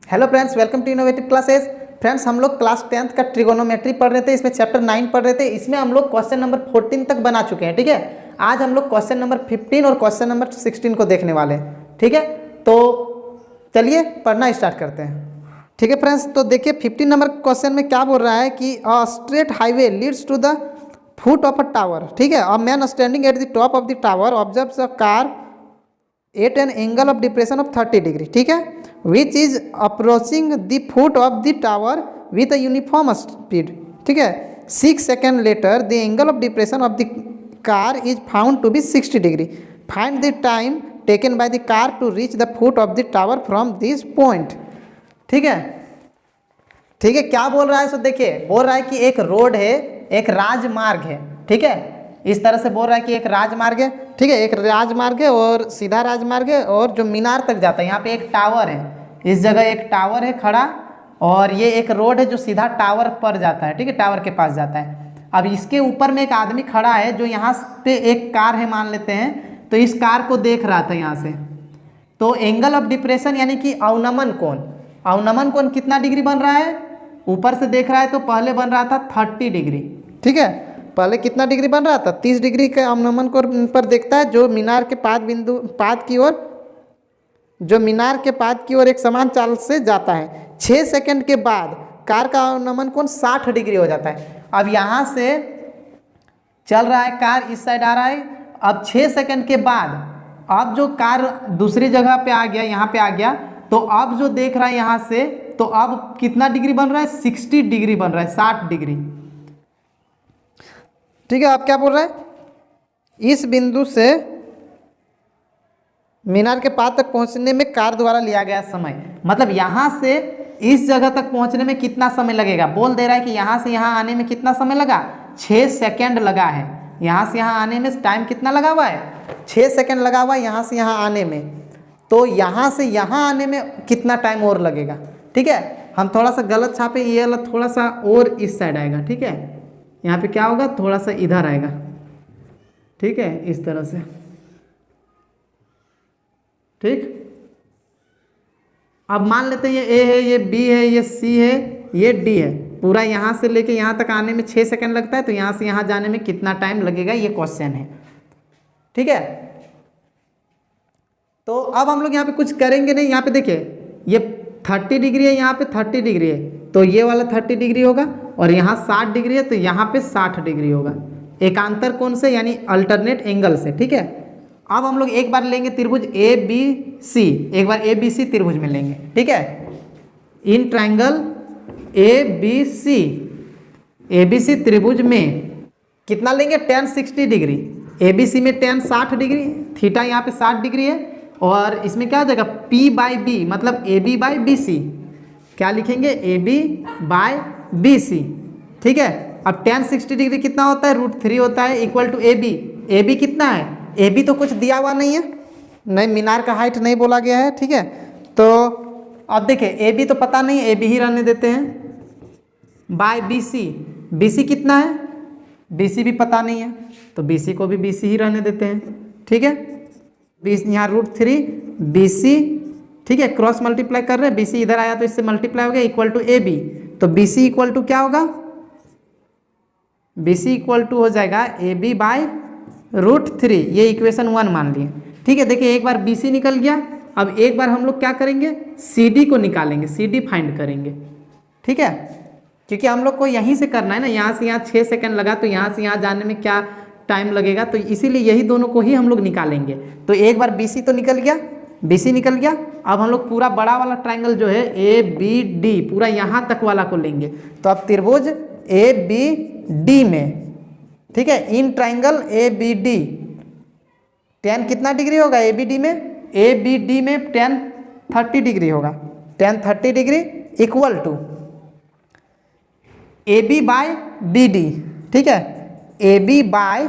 Hello friends, welcome to innovative classes. Friends, हम लोग class 10th का ट्रिगोनोमेट्री पढ़ रहे थे। इसमें चैप्टर 9 पढ़ रहे थे। इसमें हम लोग क्वेश्चन नंबर 14 तक बना चुके हैं। ठीक है, आज हम लोग क्वेश्चन नंबर 15 और क्वेश्चन नंबर 16 को देखने वाले हैं। ठीक है, तो चलिए पढ़ना स्टार्ट करते हैं। ठीक है फ्रेंड्स, तो देखिए 15 नंबर क्वेश्चन में क्या बोल रहा है कि a straight highway leads to the foot of a tower. ठीक है, a man standing at the top of the tower observes a car at an angle of depression of 30 degree. ठीक है, which is approaching the foot of the tower with a uniform speed. ठीक है, 6 second later the angle of depression of the car is found to be 60 degree. Find the time taken by the car to reach the foot of the tower from this point. ठीक है, ठीक है, क्या बोल रहा है? सो देखिए, बोल रहा है कि एक रोड है, एक राजमार्ग है। ठीक है, इस तरह से बोल रहा है कि एक राजमार्ग है। ठीक है, एक राजमार्ग है और सीधा राजमार्ग है और जो मीनार तक जाता है। यहाँ पे एक टावर है, इस जगह एक टावर है खड़ा, और ये एक रोड है जो सीधा टावर पर जाता है। ठीक है, टावर के पास जाता है। अब इसके ऊपर में एक आदमी खड़ा है जो यहाँ पे एक कार है मान लेते हैं, तो इस कार को देख रहा था यहाँ से। तो एंगल ऑफ डिप्रेशन यानी कि अवनमन कोण, अवनमन कोण कितना डिग्री बन रहा है? ऊपर से देख रहा है तो पहले बन रहा था 30 डिग्री। ठीक है, पहले कितना डिग्री बन रहा था? 30 डिग्री के अवनमन कोण पर देखता है, जो मीनार के पाद की ओर, जो मीनार के पाद की ओर एक समान चाल से जाता है। 6 सेकंड के बाद कार का अवनमन कोण 60 डिग्री हो जाता है। अब यहाँ से चल रहा है कार, इस साइड आ रहा है। अब 6 सेकंड के बाद अब जो कार दूसरी जगह पे आ गया, यहाँ पे आ गया, तो अब जो देख रहा है यहाँ से, तो अब कितना डिग्री बन रहा है? 60 डिग्री बन रहा है, 60 डिग्री। ठीक है, अब क्या बोल रहा है? इस बिंदु से मीनार के पाद तक पहुंचने में कार द्वारा लिया गया समय, मतलब यहाँ से इस जगह तक पहुंचने में कितना समय लगेगा? बोल दे रहा है कि यहाँ से यहाँ आने में कितना समय लगा? 6 सेकंड लगा है। यहाँ से यहाँ आने में टाइम कितना लगा हुआ है? 6 सेकंड लगा हुआ है यहाँ से यहाँ आने में। तो यहाँ से यहाँ आने में कितना टाइम और लगेगा? ठीक है, हम थोड़ा सा गलत छापे, ये वाला थोड़ा सा और इस साइड आएगा। ठीक है, यहाँ पे क्या होगा? थोड़ा सा इधर आएगा। ठीक है, इस तरह से। ठीक, अब मान लेते हैं ये ए है, ये बी है, ये सी है, ये डी है। पूरा यहाँ से लेके यहाँ तक आने में 6 सेकंड लगता है, तो यहाँ से यहाँ जाने में कितना टाइम लगेगा, ये क्वेश्चन है। ठीक है, तो अब हम लोग यहाँ पे कुछ करेंगे नहीं। यहाँ पे देखिए, ये 30 डिग्री है, यहाँ पे 30 डिग्री है, तो ये वाला 30 डिग्री होगा, और यहाँ 60 डिग्री है, तो यहाँ पे 60 डिग्री होगा, एकांतर कोण से, यानी अल्टरनेट एंगल से। ठीक है, अब हम लोग एक बार लेंगे त्रिभुज ए बी सी, एक बार ए बी सी त्रिभुज में लेंगे। ठीक है, इन ट्रायंगल ए बी सी त्रिभुज में कितना लेंगे? tan 60 degree. A B C में tan 60 डिग्री, थीटा यहाँ पे 60 डिग्री है, और इसमें क्या हो जाएगा? P बाई बी, मतलब A B by B C. क्या लिखेंगे? A B by B C. ठीक है, अब tan 60 डिग्री कितना होता है? √3 होता है, equal to A B. A B कितना है? ए बी तो कुछ दिया हुआ नहीं है, नहीं, मीनार का हाइट नहीं बोला गया है। ठीक है, तो अब देखिए, ए बी तो पता नहीं, ए बी ही रहने देते हैं, by B C. B C कितना है? बी सी भी पता नहीं है, तो बी सी को भी बी सी ही रहने देते हैं। ठीक है, यहाँ √3 बी सी। ठीक है, क्रॉस मल्टीप्लाई कर रहे हैं, बी सी इधर आया तो इससे मल्टीप्लाई हो गया, इक्वल टू ए बी। तो बी सी इक्वल टू क्या होगा? बी सी इक्वल टू हो जाएगा ए बी बाई √3। ये इक्वेशन 1 मान लिए। ठीक है, देखिए एक बार बी सी निकल गया। अब एक बार हम लोग क्या करेंगे? सी डी को निकालेंगे, सी डी फाइंड करेंगे। ठीक है, क्योंकि हम लोग को यहीं से करना है ना, यहाँ से यहाँ 6 सेकंड लगा, तो यहाँ से यहाँ जाने में क्या टाइम लगेगा, तो इसीलिए यही दोनों को ही हम लोग निकालेंगे। तो एक बार बी सी तो निकल गया, बी सी निकल गया। अब हम लोग पूरा बड़ा वाला ट्राइंगल जो है ए बी डी, पूरा यहाँ तक वाला को लेंगे। तो अब त्रिभुज ए बी डी में, ठीक है, in triangle A B D tan कितना डिग्री होगा? ए बी डी में, ए बी डी में tan 30 डिग्री होगा। tan 30 degree equal to A B by B D. ठीक है, A B by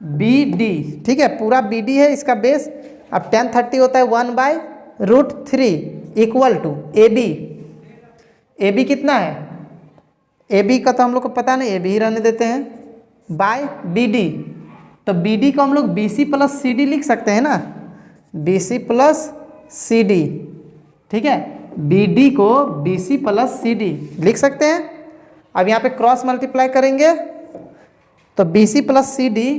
B D. ठीक है, पूरा बी डी है इसका बेस। अब tan 30 होता है 1 by √3 equal to A B. A B कितना है? ए बी का तो हम लोग को पता नहीं, ए बी ही रहने देते हैं, बाय बी डी। तो बी डी को हम लोग B C plus C D लिख सकते हैं ना, B C plus C D. ठीक है, बी डी को B C plus C D लिख सकते हैं। अब यहाँ पे क्रॉस मल्टीप्लाई करेंगे तो B C plus C D,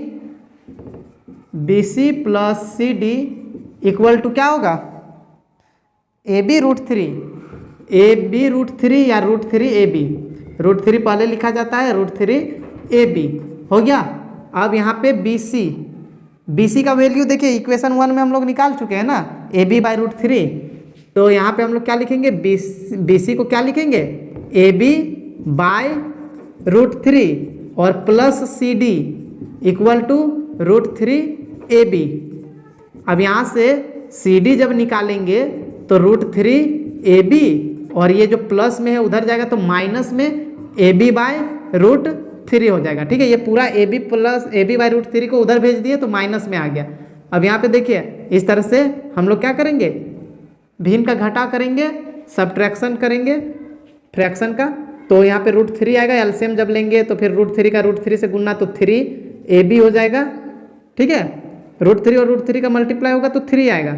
B C plus C D equal to क्या होगा, A B root three, A B root three या root three A B, root three पहले लिखा जाता है, रूट थ्री ए बी हो गया। अब यहाँ पे बी सी, बी सी का वैल्यू देखिए इक्वेशन 1 में हम लोग निकाल चुके हैं ना, A B by root three, तो यहाँ पे हम लोग क्या लिखेंगे, बी सी को क्या लिखेंगे, A B by root three और plus C D equal to root three A B. अब यहाँ से सी डी जब निकालेंगे तो रूट थ्री ए बी और ये जो प्लस में है उधर जाएगा तो माइनस में A B by root three हो जाएगा। ठीक है, ये पूरा A B plus A B by root three को उधर भेज दिए तो माइनस में आ गया। अब यहाँ पे देखिए इस तरह से हम लोग क्या करेंगे, भिन्न का घटाव करेंगे, सब्ट्रैक्शन करेंगे फ्रैक्शन का, तो यहाँ पे रूट थ्री आएगा, एलसीएम जब लेंगे तो फिर रूट थ्री का रूट थ्री से गुना तो थ्री ए बी हो जाएगा। ठीक है, रूट थ्री और रूट थ्री का मल्टीप्लाई होगा तो थ्री आएगा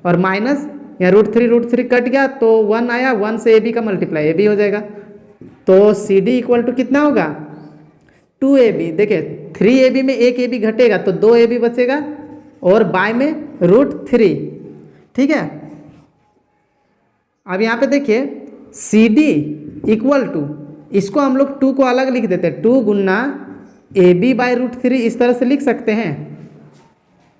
और माइनस या रूट थ्री कट गया तो 1 आया, 1 से ए बी का मल्टीप्लाई ए बी हो जाएगा। तो सी डी इक्वल टू कितना होगा, 2 ए बी। देखिए 3 ए बी में एक ए बी घटेगा तो 2 ए बी बचेगा और बाय में रूट थ्री। ठीक है, अब यहाँ पे देखिए सी डी इक्वल टू, इसको हम लोग 2 को अलग लिख देते हैं, 2 गुना A B by root three इस तरह से लिख सकते हैं।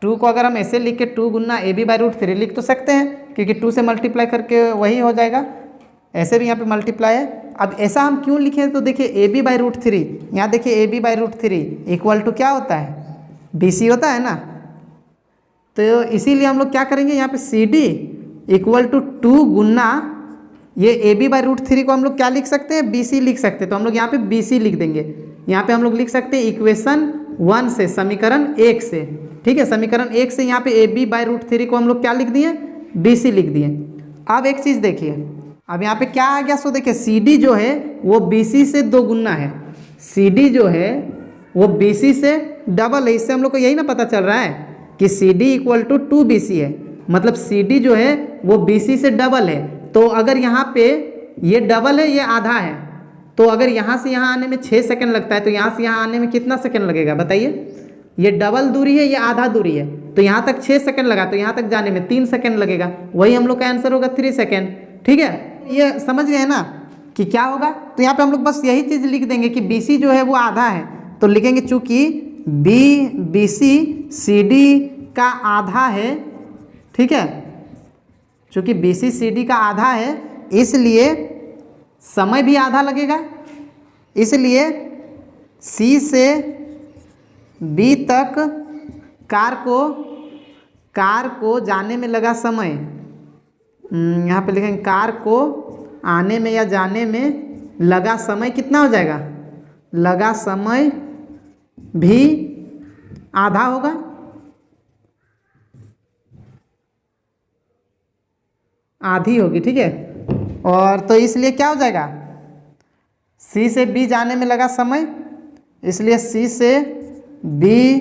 2 को अगर हम ऐसे लिख के 2 गुना A B by root three लिख तो सकते हैं क्योंकि 2 से मल्टीप्लाई करके वही हो जाएगा, ऐसे भी यहाँ पे मल्टीप्लाई है। अब ऐसा हम क्यों लिखे तो देखिए A B by root three, यहाँ देखिए A B by root three equal to क्या होता है, बी सी होता है ना, तो इसीलिए हम लोग क्या करेंगे यहाँ पे सी डी इक्वल टू 2 गुना ये A B by root three को हम लोग क्या लिख सकते हैं, बी सी लिख सकते हैं, तो हम लोग यहाँ पे बी सी लिख देंगे। यहाँ पे हम लोग लिख सकते हैं इक्वेशन 1 से, समीकरण 1 से। ठीक है, समीकरण 1 से यहाँ पे A B by root three को हम लोग क्या लिख दिए, बी सी लिख दिए। अब एक चीज़ देखिए, अब यहाँ पे क्या आ गया, सो देखिए सी डी जो है वो बी सी से 2 गुना है, सी डी जो है वो बी सी से डबल है। इससे हम लोग को यही ना पता चल रहा है कि C D equal to 2 B C है, मतलब सी डी जो है वो बी सी से डबल है। तो अगर यहाँ पे ये डबल है, ये आधा है, तो अगर यहाँ से यहाँ आने में 6 सेकंड लगता है तो यहाँ से यहाँ आने में कितना सेकंड लगेगा बताइए। ये डबल दूरी है, ये आधा दूरी है, तो यहाँ तक 6 सेकंड लगा तो यहाँ तक जाने में 3 सेकंड लगेगा, वही हम लोग का आंसर होगा 3 सेकंड। ठीक है, ये समझ गए ना कि क्या होगा। तो यहाँ पे हम लोग बस यही चीज़ लिख देंगे कि बी सी जो है वो आधा है, तो लिखेंगे चूँकि बी सी सी डी का आधा है। ठीक है, चूँकि बी सी सी डी का आधा है इसलिए समय भी आधा लगेगा, इसलिए सी से बी तक कार को जाने में लगा समय, यहाँ पे लिखेंगे कार को आने में या जाने में लगा समय कितना हो जाएगा, लगा समय भी आधा होगा। आधी होगी। ठीक है, और तो इसलिए क्या हो जाएगा, सी से बी जाने में लगा समय, इसलिए सी से बी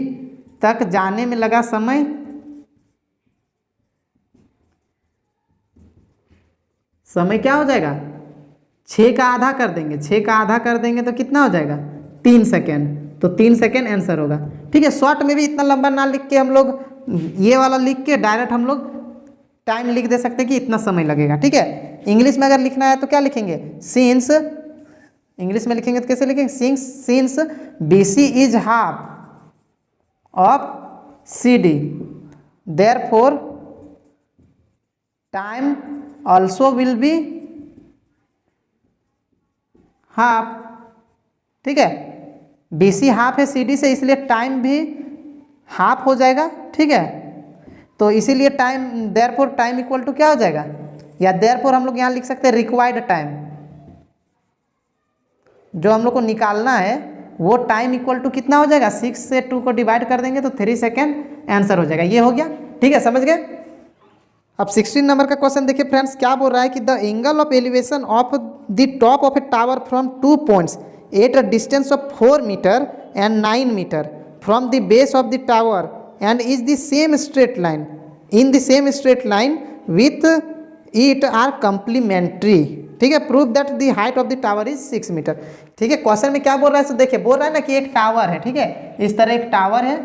तक जाने में लगा समय क्या हो जाएगा, 6 का आधा कर देंगे, 6 का आधा कर देंगे तो कितना हो जाएगा 3 सेकेंड, तो 3 सेकेंड आंसर होगा। ठीक है, शॉर्ट में भी इतना लंबा ना लिख के हम लोग ये वाला लिख के डायरेक्ट हम लोग टाइम लिख दे सकते हैं कि इतना समय लगेगा। ठीक है, इंग्लिश में अगर लिखना है तो क्या लिखेंगे, सिंस, इंग्लिश में लिखेंगे तो कैसे लिखेंगे, since B C is half of C D therefore time also will be half. ठीक है, बी सी हाफ है सी डी से, इसलिए टाइम भी हाफ हो जाएगा। ठीक है, तो इसीलिए time, therefore time equal to क्या हो जाएगा, या देयरफॉर हम लोग यहाँ लिख सकते हैं रिक्वायर्ड टाइम, जो हम लोग को निकालना है वो टाइम इक्वल टू कितना हो जाएगा, 6 से 2 को डिवाइड कर देंगे तो 3 सेकेंड आंसर हो जाएगा। ये हो गया। ठीक है, समझ गए। अब 16 नंबर का क्वेश्चन देखिए फ्रेंड्स, क्या बोल रहा है कि the angle of elevation of the top of a tower from 2 points at a distance of 4 metre and 9 metre from the base of the tower and is the same straight line, in the same straight line with it are complementary. ठीक है, prove that the height of the tower is 6 metre. ठीक है, question में क्या बोल रहा है, तो देखिए बोल रहा है ना कि एक टावर है, ठीक है, इस तरह एक टावर है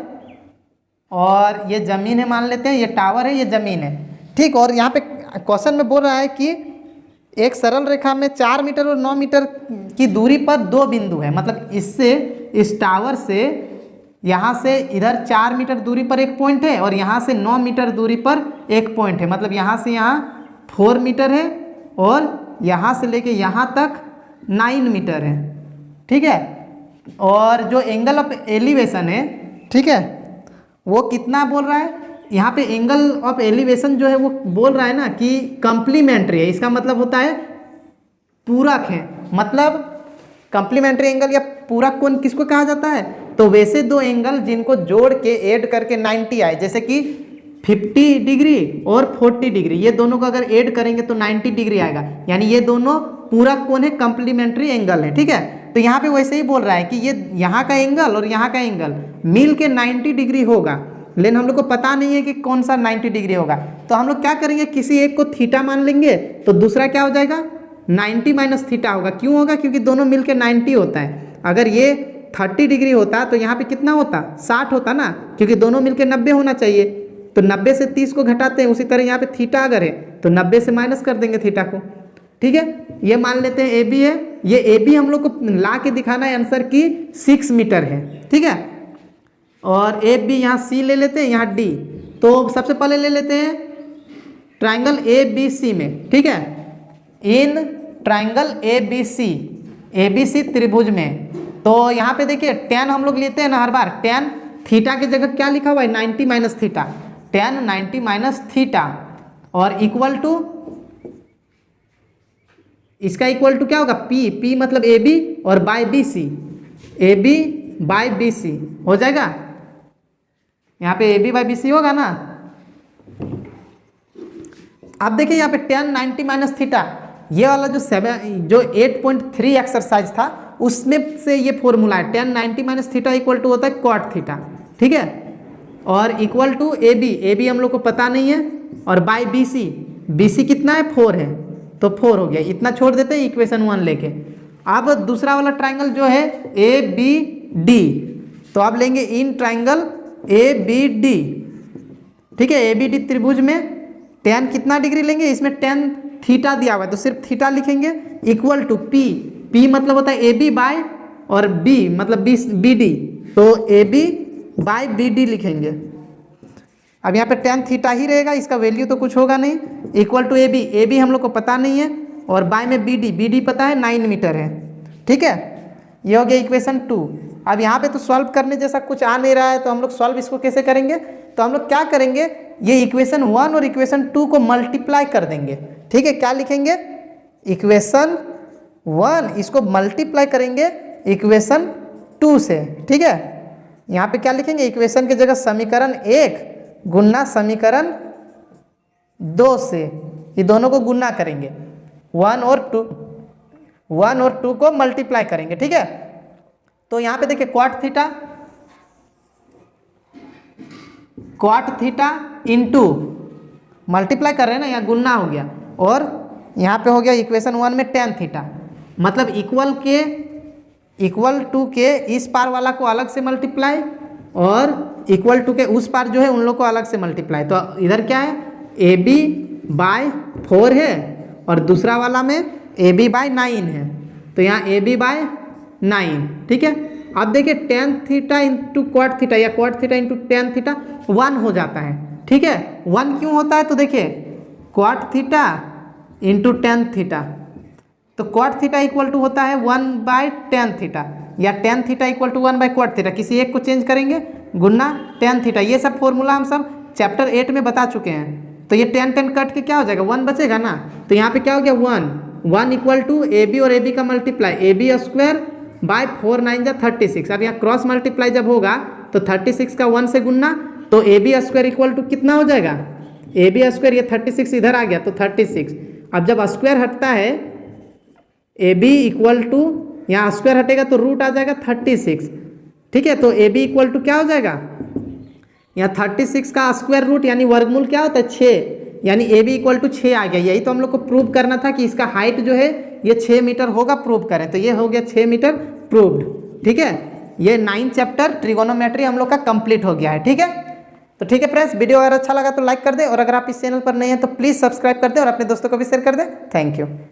और ये ज़मीन है, मान लेते हैं ये टावर है, ये ज़मीन है, ठीक। और यहाँ पे क्वेश्चन में बोल रहा है कि एक सरल रेखा में 4 मीटर और 9 मीटर की दूरी पर दो बिंदु है, मतलब इससे, इस टावर से यहाँ से इधर 4 मीटर दूरी पर एक पॉइंट है और यहाँ से 9 मीटर दूरी पर एक पॉइंट है, मतलब यहाँ से यहाँ 4 मीटर है और यहाँ से लेके यहाँ तक 9 मीटर है, ठीक है। और जो एंगल ऑफ एलिवेशन है, ठीक है, वो कितना बोल रहा है, यहाँ पे एंगल ऑफ एलिवेशन जो है वो बोल रहा है ना कि कंप्लीमेंट्री है, इसका मतलब होता है पूरक है। मतलब कंप्लीमेंट्री एंगल या पूरक कोण किसको कहा जाता है, तो वैसे दो एंगल जिनको जोड़ के ऐड करके 90 आए, जैसे कि 50 डिग्री और 40 डिग्री, ये दोनों को अगर ऐड करेंगे तो 90 डिग्री आएगा, यानी ये दोनों पूरक कोण है, कंप्लीमेंट्री एंगल है, ठीक है। तो यहाँ पे वैसे ही बोल रहा है कि ये यहाँ का एंगल और यहाँ का एंगल मिल के 90 डिग्री होगा, लेकिन हम लोग को पता नहीं है कि कौन सा 90 डिग्री होगा। तो हम लोग क्या करेंगे, किसी एक को थीटा मान लेंगे तो दूसरा क्या हो जाएगा 90 माइनस थीटा होगा। क्यों होगा, क्योंकि दोनों मिलके 90 होता है। अगर ये 30 डिग्री होता तो यहाँ पे कितना होता, 60 होता ना, क्योंकि दोनों मिलके 90 होना चाहिए। तो 90 से 30 को घटाते हैं, उसी तरह यहाँ पे थीटा अगर है तो 90 से माइनस कर देंगे थीटा को, ठीक है। ये मान लेते हैं ए बी है, ये ए बी हम लोग को ला के दिखाना है आंसर की 6 मीटर है, ठीक है। और ए बी यहाँ सी ले लेते हैं, यहाँ डी। तो सबसे पहले ले लेते हैं ट्राइंगल ए बी सी में, ठीक है, इन ट्राइंगल ए बी सी त्रिभुज में। तो यहाँ पे देखिए tan हम लोग लेते हैं ना हर बार, tan थीटा की जगह क्या लिखा हुआ है 90 minus theta, tan 90 minus theta, और इक्वल टू, इसका इक्वल टू क्या होगा P मतलब ए बी और by B C, A B by B C हो जाएगा। यहाँ पे A B by B C होगा ना। अब देखिए यहाँ पे tan 90 माइनस थीटा, ये वाला जो 8.3 एक्सरसाइज था उसमें से ये फॉर्मूला है, tan 90 minus theta equal to होता है cot थीटा, ठीक है। और इक्वल टू ए बी हम लोग को पता नहीं है, और बाय बी सी कितना है 4 है, तो 4 हो गया, इतना छोड़ देते हैं इक्वेशन 1 लेके। अब दूसरा वाला ट्राइंगल जो है ए बी डी, तो आप लेंगे in triangle A B D, ठीक है। ए बी डी त्रिभुज में tan कितना डिग्री लेंगे, इसमें tan थीटा दिया हुआ है तो सिर्फ थीटा लिखेंगे, इक्वल टू P मतलब होता है ए बी बाय, और B मतलब बी डी, तो A B by B D लिखेंगे। अब यहाँ पे tan थीटा ही रहेगा, इसका वैल्यू तो कुछ होगा नहीं, इक्वल टू ए बी हम लोग को पता नहीं है, और बाय में बी डी पता है 9 मीटर है, ठीक है। ये हो गया इक्वेशन 2। अब यहाँ पे तो सॉल्व करने जैसा कुछ आ नहीं रहा है, तो हम लोग सॉल्व इसको कैसे करेंगे, तो हम लोग क्या करेंगे, ये इक्वेशन 1 और इक्वेशन 2 को मल्टीप्लाई कर देंगे, ठीक है। क्या लिखेंगे, इक्वेशन 1 इसको मल्टीप्लाई करेंगे इक्वेशन 2 से, ठीक है। यहाँ पे क्या लिखेंगे, इक्वेशन की जगह समीकरण 1 गुना समीकरण 2 से, ये दोनों को गुना करेंगे, 1 और 2 को मल्टीप्लाई करेंगे, ठीक है। तो यहाँ पे देखिए cot थीटा इंटू मल्टीप्लाई कर रहे हैं ना, यहाँ गुना हो गया, और यहाँ पे हो गया इक्वेशन 1 में tan थीटा, मतलब इक्वल टू के इस पार वाला को अलग से मल्टीप्लाई, और इक्वल टू के उस पार जो है उन लोग को अलग से मल्टीप्लाई। तो इधर क्या है, ए बी बाय 4 है, और दूसरा वाला में ए बी बाय 9 है, तो यहाँ ए बी बाय 9, ठीक है। अब देखिए tan theta into cot theta या cot theta into tan theta 1 हो जाता है, ठीक है। 1 क्यों होता है, तो देखिए cot theta into tan theta, तो cot थीटा इक्वल टू होता है 1 बाय tan थीटा, या tan theta equal to 1 by cot theta, किसी एक को चेंज करेंगे गुना tan थीटा। ये सब फॉर्मूला हम सब चैप्टर 8 में बता चुके हैं। तो ये tan कट के क्या हो जाएगा, 1 बचेगा ना, तो यहाँ पे क्या हो गया 1 इक्वल टू ए बी और ए बी का multiply, A B square by 4 9 जा 36। अब यहाँ क्रॉस मल्टीप्लाई जब होगा तो 36 का 1 से गुना, तो A B square equal to कितना हो जाएगा, ए बी स्क्वायर, ये 36 इधर आ गया तो 36। अब जब स्क्वायर हटता है ए बी इक्वल टू, यहाँ स्क्वायर हटेगा तो रूट आ जाएगा 36, ठीक है। तो ए बी इक्वल टू क्या हो जाएगा, यहाँ 36 का स्क्वायर रूट यानी वर्गमूल क्या होता है 6, यानी ए बी इक्वल टू 6 आ गया। यही तो हम लोग को प्रूव करना था कि इसका हाइट जो है ये 6 मीटर होगा, प्रूव करें। तो ये हो गया 6 मीटर प्रूव्ड। ठीक है, ये 9 चैप्टर ट्रिगोनोमेट्री हम लोग का कंप्लीट हो गया है। ठीक है, तो ठीक है फ्रेंड्स, वीडियो अगर अच्छा लगा तो लाइक कर दे, और अगर आप इस चैनल पर नए हैं तो प्लीज़ सब्सक्राइब कर दे और अपने दोस्तों को भी शेयर कर दे। Thank you.